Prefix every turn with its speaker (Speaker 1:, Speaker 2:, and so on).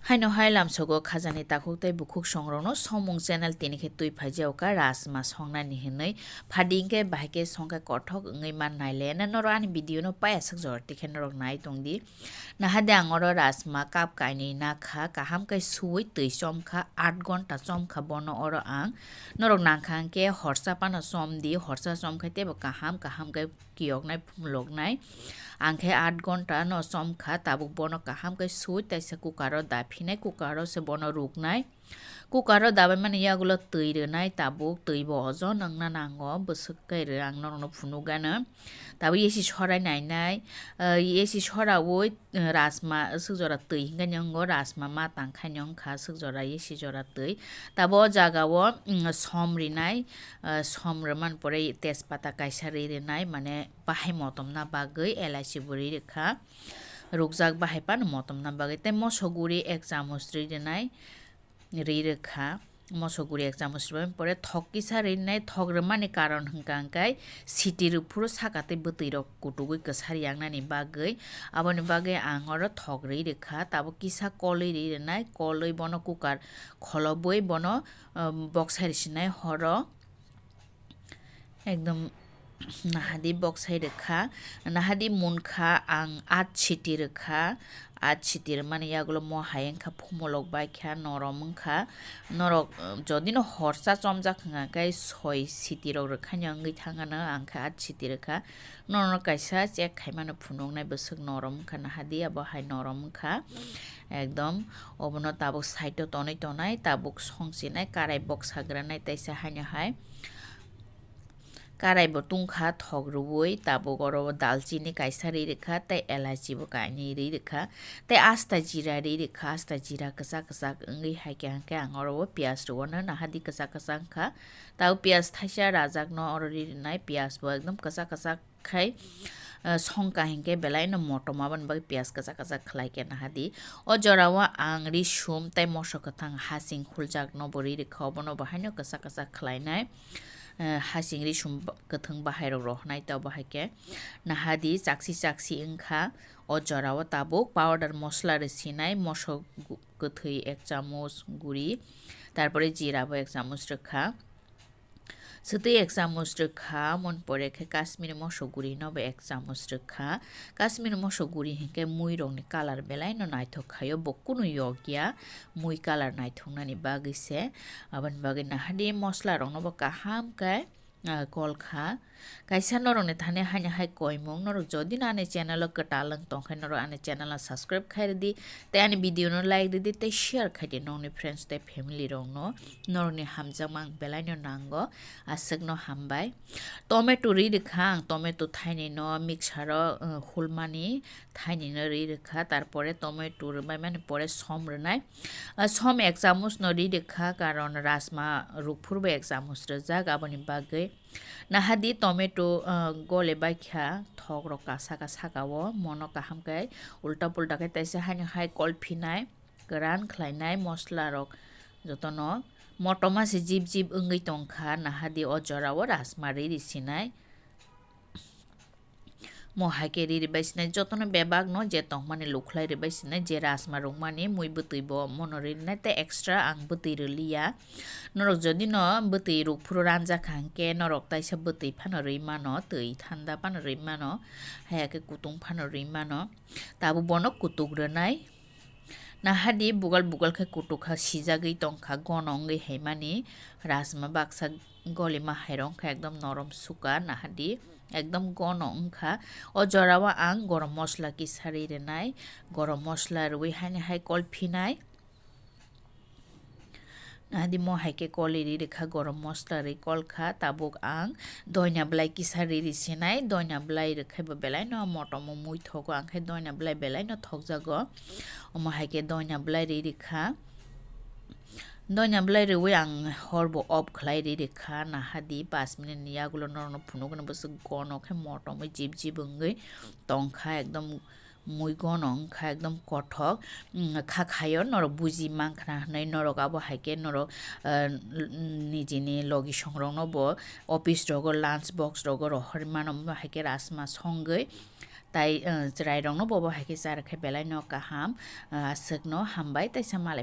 Speaker 1: Haino hailam sogo khajani takuk tai bukuk songrono somung channel tini khe tui phaijiao ka rasma songna ni hinai phadingke bahike songka kothok ngai man naile na noro ani video no paya sak jor tikhe norok nai tongdi na hade angoro rasma kap kaini na kha kaham kai sui tui somkha 8 gonta somkha bono oro ang norok nangkhang ke horsa pano somdi horsa somkhaite bo kaham kai kiyok nai phumlok nai angkhe 8 gonta no somkha tabuk bono kaham kai sui taisa kukaro daphinai kukaro se bono ruknai kukaro dabai mani yagulo tui renai tabuk tui bo ojo nangna nango busuk kai re ang norno phunugana tabu yesi sorai nainai yesi sora woi rasma sukjora tui hinga nyango rasma ma tangkhai nyongkha sukjora yesi jora tui tabo jagao somrinai somreman pore tejpata kaisa renai mane bahai motomna bagoi elaichi buri rekha rukjak bahai pan motomna bagai te mosoguri 1 চামচ renai rekha mosoguri 1 চামচ pore thok kisa renai thogremani karon hingkangkai sitir phuru sakate bwtwirok kutugui kwsari yangnani bagoi aboni bagai angoro thok rekha tabo kisa koloi renai koloi bono kukar kholoboi bono boksai sinai horo একদম নাহাদি বক্সাই রেখা নাহাদি মুনখা আং আট city রেখা আট সিটির মানে ইয়াগুলো মহাই এংখা ফুমলক বাইখা নরম এংখা নরক যদিনো হরসা চমজা খাঙাকাই 6 সিটিরক রেখা নিয়ঙ্গি থাঙানো আংখা আট city রেখা নরম কাইসা চেক খাইমানো ফুনংনাই বসক নরম এংখা নাহাদি আবহাই নরম এংখা একদম অবনো তাবুক সাইটো তনাই তনাই তাবুক সংসিনাই কারাই বক্স হাগ্রানাই তাইসা হাইনা হাই karai bo tungkha thok ruwoi tabo goro dalchini kaisa ri rekha tai elaichi bo kaini ri rekha tai asta jira ri rekha asta jira kasa kasa ngi haike hanke angoro bo pias ruwana na hadi kasa kasa kha tau pias thaisa rajak no orori nai pias bo ekdom kasa kasa khai songka hingke belai no motoma ban bag pias kasa kasa khlai ke na hadi o jorawa angri sum tai mosok thang hasing khuljak no bori rekha bono bahaino kasa kasa khlai nai hasingri sum kathang bahairo rohnai ta bahake nahadi chaksi engkha o jorao tabuk powder mosla re sinai mosok kothoi 1 চামচ guri tarpore jira bo 1 চামচ rekha Sutui 1 চামচ rekha mon pore khe kashmiri mosok guri no 1 চামচ rekha kashmiri mosok guri hinke mui rong ni color belai no naithok khayo bokkunu yogya mui color naithok nani bagise aban bagi nahadi mosla rong no bo kaham kai kolkha kaisa norok ni thane haina hai koimong norok jodi na ane channel katalang tongkhai norok ane channel subscribe khairi di te ani video no like di te share khaidi nongni friends te family rong no norok ni hamjamang belai no nango asek no hambai tomato ri rekhang tomato thaini no mixer hulmani thaini no ri rekha tarpore tomato bai mane pore som renai som 1 চামচ no ri rekha karon rasma rukphurbo 1 চামচ rejak aboni bagai nahadi tomato gole baikha thok ro kasa kasa gawo mono kaham kai ulta pulta kai taisa haini hai kolphinai gran khlainai mosla rok jotono motoma se jib jib ungui tongkha nahadi o jorao rasma ri sinai mohake ri baisnai jotono bebag no je tongmani lukhlai ri baisnai je rasma rongmani mui butui bo monori na te extra ang butui riliya norok jodi no butui rukphuru ranja khangke norok taisa butui phano ri mano tui thanda pano ri mano hayake kutung phano ri mano tabu bono kutuk renai nahadi bugal bugal khe kutukha sijagui tongkha gonongui heimani rasma baksa golima hairong kha ekdom norom suka nahadi একদম গণ অংখা ও জরাওয়া আং গরম মশলা কি সারি রেনাই গরম মশলা রুই হানি high কলফিনাই Nadi মো হাইকে কলিরি রেখা গরম মশলা রে কলখা তাবুক আং দয়না ব্লাই কি সারি রিসিনাই দয়না ব্লাই রেখাইব বেলাই ন মটম মুই থগো আংখাই দয়না ব্লাই বেলাই ন থক জাগো মো হাইকে দয়না ব্লাই রে রেখা দয়না ব্লাই রে ওই আং হরবো অফ খলাই রে রেখা নাহাদি 5 মিনিট নিয়াগুলো নরন ফুনুগুলো বসে গনখে মটমই জিব জিব অঙ্গই টংখা একদম মুই গনংখা একদম কঠক খা খায় নরক বুজি মাংখনা হনাই নরক আবো হাইকে নরক নিজেনি লগি সংরং ব অফিস রগ লাঞ্চ বক্স রগ রহর মানম হাইকে রাসমা সঙ্গই tai chrai rong no bobo haike char khai belai no kaham asuk no hambai taisa malai